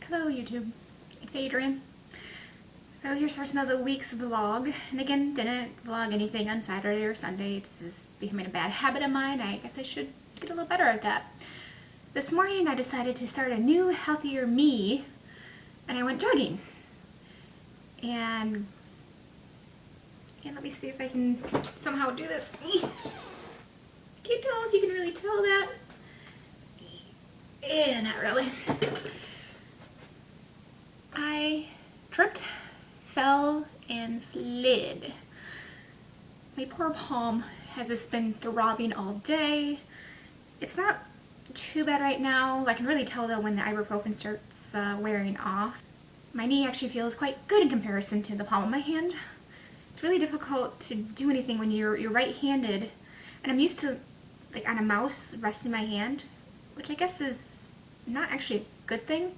Hello YouTube, it's Adrian. So here's first another week's vlog, and again, didn't vlog anything on Saturday or Sunday. This is becoming a bad habit of mine. I guess I should get a little better at that. This morning I decided to start a new, healthier me, and I went jogging. And let me see if I can somehow do this. I can't tell if you can really tell that. Yeah, not really. I tripped, fell, and slid. My poor palm has just been throbbing all day. It's not too bad right now. I can really tell though when the ibuprofen starts wearing off. My knee actually feels quite good in comparison to the palm of my hand. It's really difficult to do anything when you're right-handed, and I'm used to, like, on a mouse resting my hand, which I guess is not actually a good thing.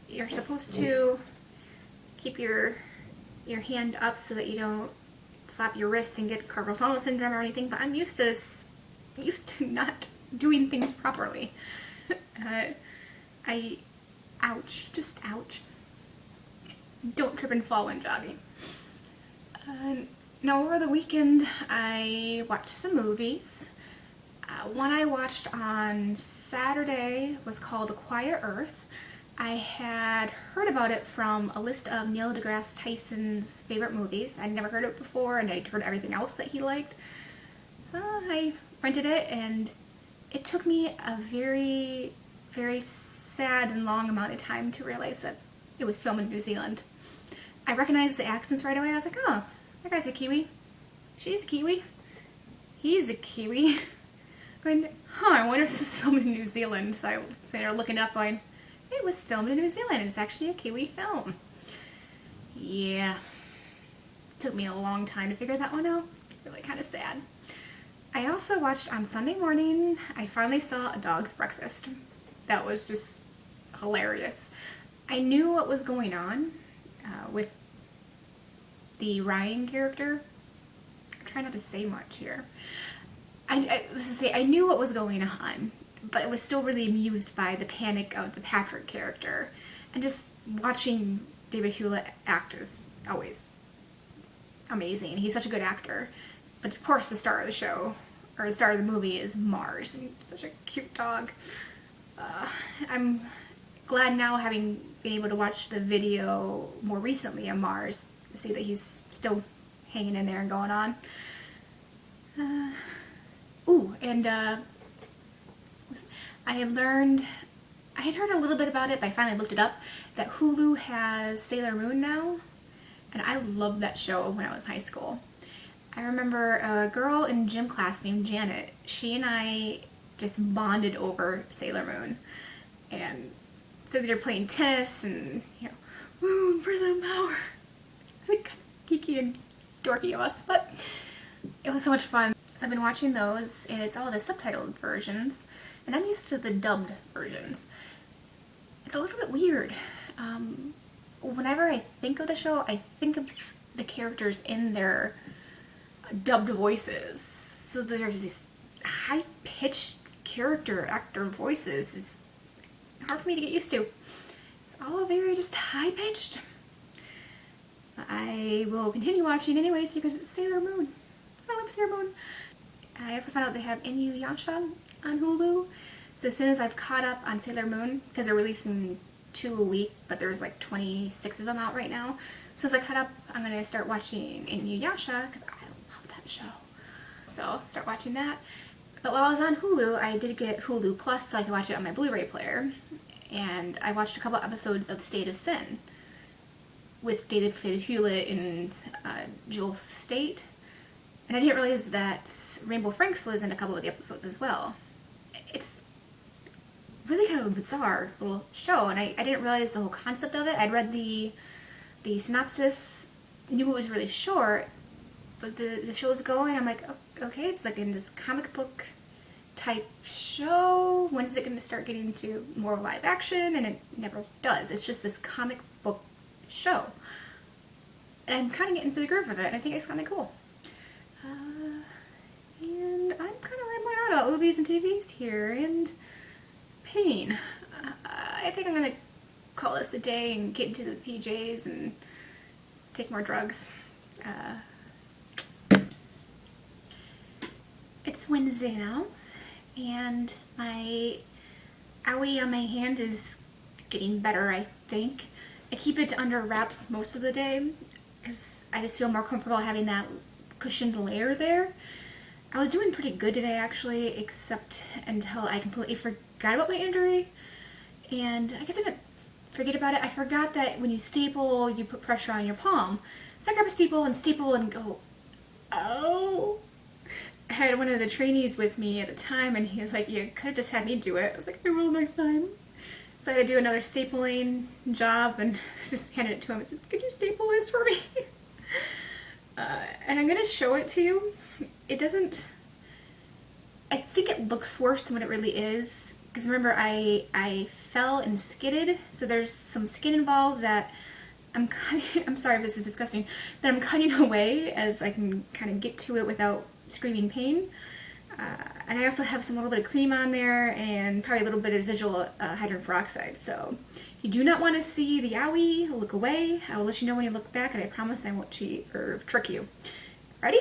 You're supposed to keep your hand up so that you don't flap your wrist and get carpal tunnel syndrome or anything, but I'm used to not doing things properly. Ouch, just ouch. Don't trip and fall when jogging. Now over the weekend I watched some movies. One I watched on Saturday was called The Quiet Earth. I had heard about it from a list of Neil deGrasse Tyson's favorite movies. I'd never heard of it before, and I'd heard everything else that he liked. I rented it, and it took me a very, very sad and long amount of time to realize that it was filmed in New Zealand. I recognized the accents right away. I was like, oh, that guy's a Kiwi. She's a Kiwi. He's a Kiwi. Going, I wonder if this is filmed in New Zealand. So I was sitting there looking up going, it was filmed in New Zealand, and it's actually a Kiwi film. Yeah. Took me a long time to figure that one out. Really kind of sad. I also watched on Sunday morning, I finally saw A Dog's Breakfast. That was just hilarious. I knew what was going on with the Ryan character. I try not to say much here. I knew what was going on, but I was still really amused by the panic of the Patrick character, and just watching David Hewlett act is always amazing. He's such a good actor. But of course the star of the show, or the star of the movie, is Mars, and such a cute dog. I'm glad now, having been able to watch the video more recently of Mars, to see that he's still hanging in there and going on. I had heard a little bit about it, but I finally looked it up, that Hulu has Sailor Moon now, and I loved that show when I was in high school. I remember a girl in gym class named Janet. She and I just bonded over Sailor Moon, and so they're playing tennis and, moon, prism, power. Like geeky and dorky of us, but it was so much fun. So I've been watching those, and it's all the subtitled versions, and I'm used to the dubbed versions. It's a little bit weird. Whenever I think of the show, I think of the characters in their dubbed voices. So there's these high-pitched actor voices. It's hard for me to get used to. It's all very just high-pitched. I will continue watching anyways because it's Sailor Moon. I love Sailor Moon. I also found out they have Inuyasha on Hulu. So as soon as I've caught up on Sailor Moon, because they're releasing 2 a week, but there's like 26 of them out right now. So as I caught up, I'm going to start watching Inuyasha because I love that show. So I'll start watching that. But while I was on Hulu, I did get Hulu Plus so I could watch it on my Blu-ray player. And I watched a couple episodes of State of Sin with David Hewlett and Jewel State. And I didn't realize that Rainbow Franks was in a couple of the episodes as well. It's really kind of a bizarre little show, and I didn't realize the whole concept of it. I'd read the synopsis, knew it was really short, but the show's going, I'm like, okay, it's like in this comic book type show. When's it going to start getting into more live action? And it never does. It's just this comic book show. And I'm kind of getting into the groove of it, and I think it's kind of cool. And I'm kind of rambling on about movies and TVs here, and pain. I think I'm gonna call this a day and get into the PJs and take more drugs. It's Wednesday now, and my owie on my hand is getting better, I think. I keep it under wraps most of the day because I just feel more comfortable having that cushioned layer there. I was doing pretty good today actually, except until I completely forgot about my injury. And I guess I didn't forget about it. I forgot that when you staple, you put pressure on your palm. So I grab a staple and go, oh. I had one of the trainees with me at the time, and he was like, you could have just had me do it. I was like, I will next time. So I had to do another stapling job and just handed it to him and said, could you staple this for me? And I'm going to show it to you. It doesn't, I think it looks worse than what it really is. Because remember, I fell and skidded, so there's some skin involved that I'm cutting, I'm sorry if this is disgusting, that I'm cutting away as I can kind of get to it without screaming pain. And I also have some little bit of cream on there and probably a little bit of residual hydrogen peroxide. So if you do not want to see the owie, look away. I will let you know when you look back, and I promise I won't cheat or trick you. Ready?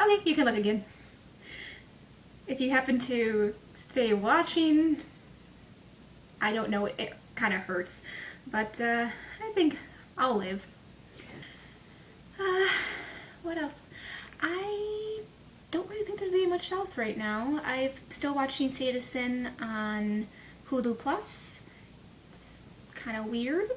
Okay, you can look again. If you happen to stay watching, I don't know, it kind of hurts, but I think I'll live. What else? I don't really think there's any much else right now. I'm still watching Citizen on Hulu Plus. It's kind of weird,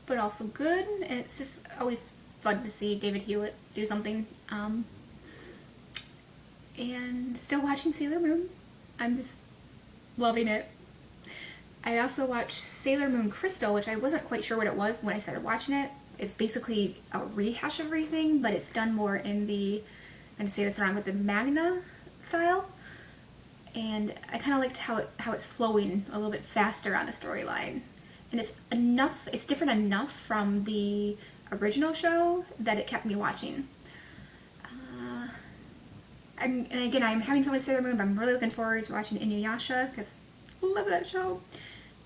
but also good. And it's just always fun to see David Hewlett do something. And still watching Sailor Moon. I'm just loving it. I also watched Sailor Moon Crystal, which I wasn't quite sure what it was when I started watching it. It's basically a rehash of everything, but it's done more in the, I'm going to say this wrong, with the manga style. And I kind of liked how it's flowing a little bit faster on the storyline. And it's different enough from the original show that it kept me watching. And again, I'm having fun with Sailor Moon, but I'm really looking forward to watching Inuyasha because I love that show.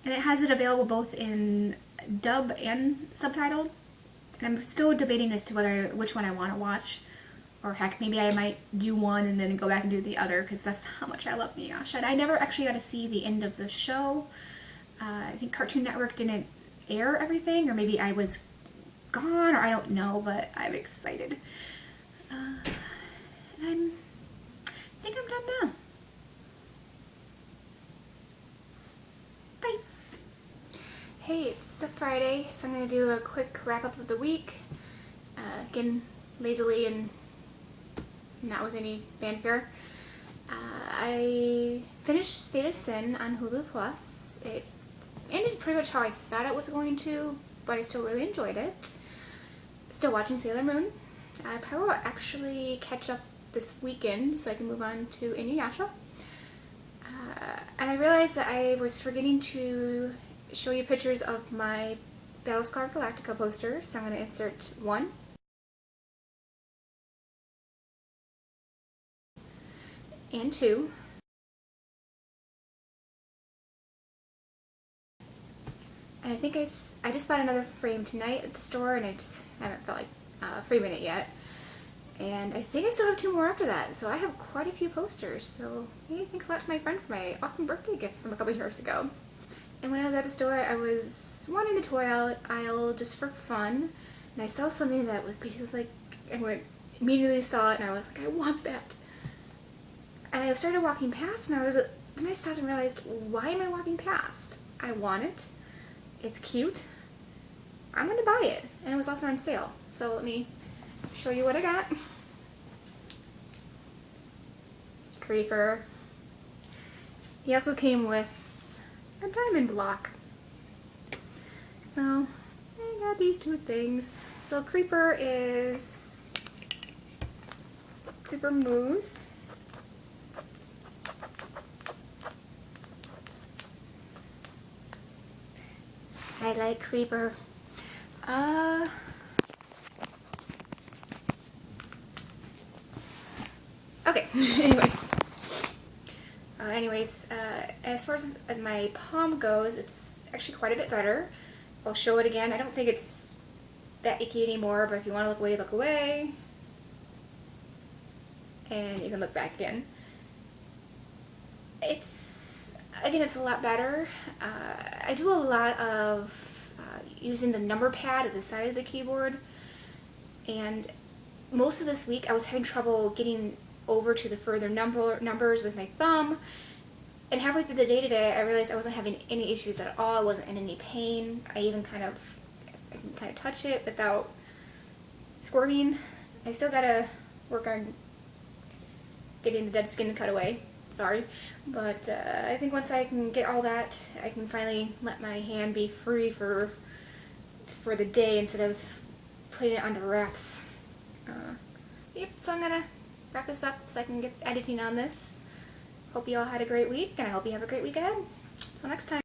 And it has it available both in dub and subtitled. And I'm still debating as to which one I want to watch. Or heck, maybe I might do one and then go back and do the other, because that's how much I love Inuyasha. And I never actually got to see the end of the show. I think Cartoon Network didn't air everything, or maybe I was gone, or I don't know, but I'm excited. And I think I'm done now. Bye. Hey, it's a Friday, so I'm going to do a quick wrap-up of the week. Again, lazily and not with any fanfare. I finished State of Sin on Hulu Plus. It ended pretty much how I thought it was going to, but I still really enjoyed it. Still watching Sailor Moon. I probably will actually catch up this weekend so I can move on to Inuyasha. And I realized that I was forgetting to show you pictures of my Battlestar Galactica poster, so I'm going to insert one. And two. And I think I just bought another frame tonight at the store, and I just haven't felt like framing it yet. And I think I still have two more after that, so I have quite a few posters. So hey, thanks a lot to my friend for my awesome birthday gift from a couple years ago. And when I was at the store, I was wandering the toy aisle just for fun, and I saw something that was basically like, I immediately saw it, and I was like, I want that. And I started walking past, and then I stopped and realized, why am I walking past? I want it. It's cute. I'm going to buy it. And it was also on sale. So let me show you what I got. Creeper. He also came with a diamond block. So I got these two things. So Creeper is Creeper moves. I like Creeper. Okay, anyways. As far as my palm goes, it's actually quite a bit better. I'll show it again. I don't think it's that icky anymore, but if you want to look away, look away. And you can look back again. It's a lot better. I do a lot of using the number pad at the side of the keyboard, and most of this week I was having trouble getting over to the further numbers with my thumb, and halfway through the day today I realized I wasn't having any issues at all. I wasn't in any pain. I can kind of touch it without squirming. I still gotta work on getting the dead skin cut away. Sorry, but I think once I can get all that, I can finally let my hand be free for the day instead of putting it under wraps. Yep, so I'm gonna wrap this up so I can get editing on this. Hope you all had a great week, and I hope you have a great week ahead. Till next time.